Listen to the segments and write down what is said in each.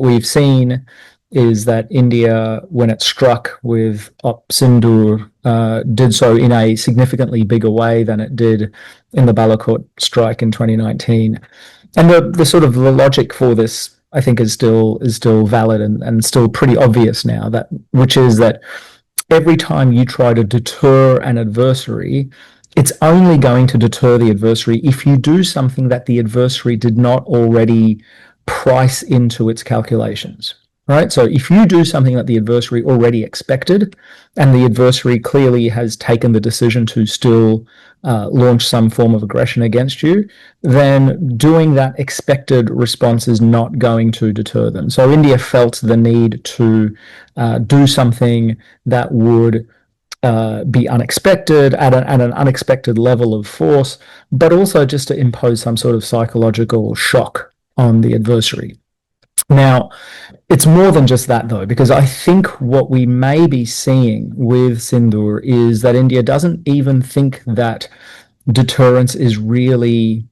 we've seen is that India, when it struck with Op Sindoor, did so in a significantly bigger way than it did in the Balakot strike in 2019. And the sort of the logic for this, I think, is still valid and still pretty obvious now, which is that every time you try to deter an adversary, it's only going to deter the adversary if you do something that the adversary did not already price into its calculations. Right? So if you do something that the adversary already expected, and the adversary clearly has taken the decision to still launch some form of aggression against you, then doing that expected response is not going to deter them. So India felt the need to do something that would be unexpected at an unexpected level of force, but also just to impose some sort of psychological shock on the adversary. Now, it's more than just that, though, because I think what we may be seeing with Sindoor is that India doesn't even think that deterrence is really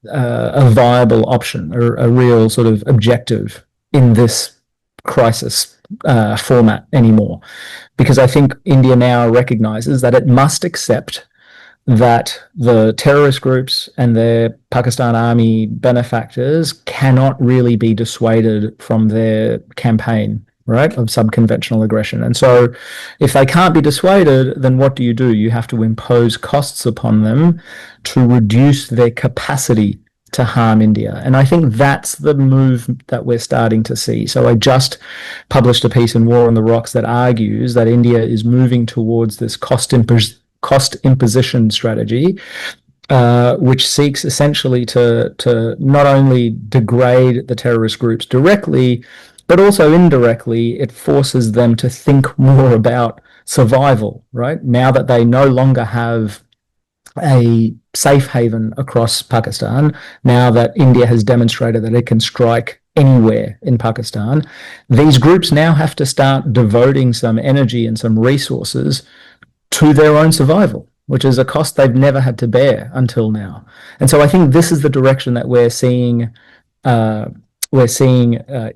a viable option or a real sort of objective in this crisis format anymore. Because I think India now recognizes that it must accept that the terrorist groups and their Pakistan army benefactors cannot really be dissuaded from their campaign, right, of subconventional aggression. And so if they can't be dissuaded, then what do? You have to impose costs upon them to reduce their capacity to harm India. And I think that's the move that we're starting to see. So I just published a piece in War on the Rocks that argues that India is moving towards this cost imposition strategy, which seeks essentially to not only degrade the terrorist groups directly, but also indirectly, it forces them to think more about survival, right? Now that they no longer have a safe haven across Pakistan, now that India has demonstrated that it can strike anywhere in Pakistan, these groups now have to start devoting some energy and some resources to their own survival, which is a cost they've never had to bear until now. And so I think this is the direction that we're seeing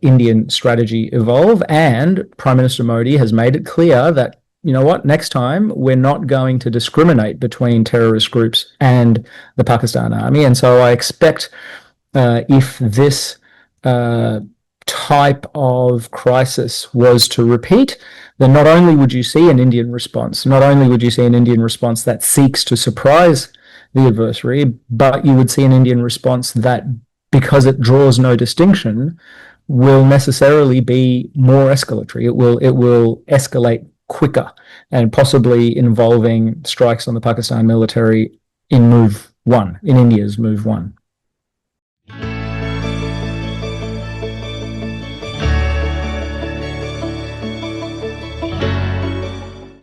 Indian strategy evolve. And Prime Minister Modi has made it clear that, you know what, next time we're not going to discriminate between terrorist groups and the Pakistan army. And so I expect if this type of crisis was to repeat, then not only would you see an Indian response that seeks to surprise the adversary, but you would see an Indian response that, because it draws no distinction, will necessarily be more escalatory. It will escalate quicker, and possibly involving strikes on the Pakistan military in India's move one.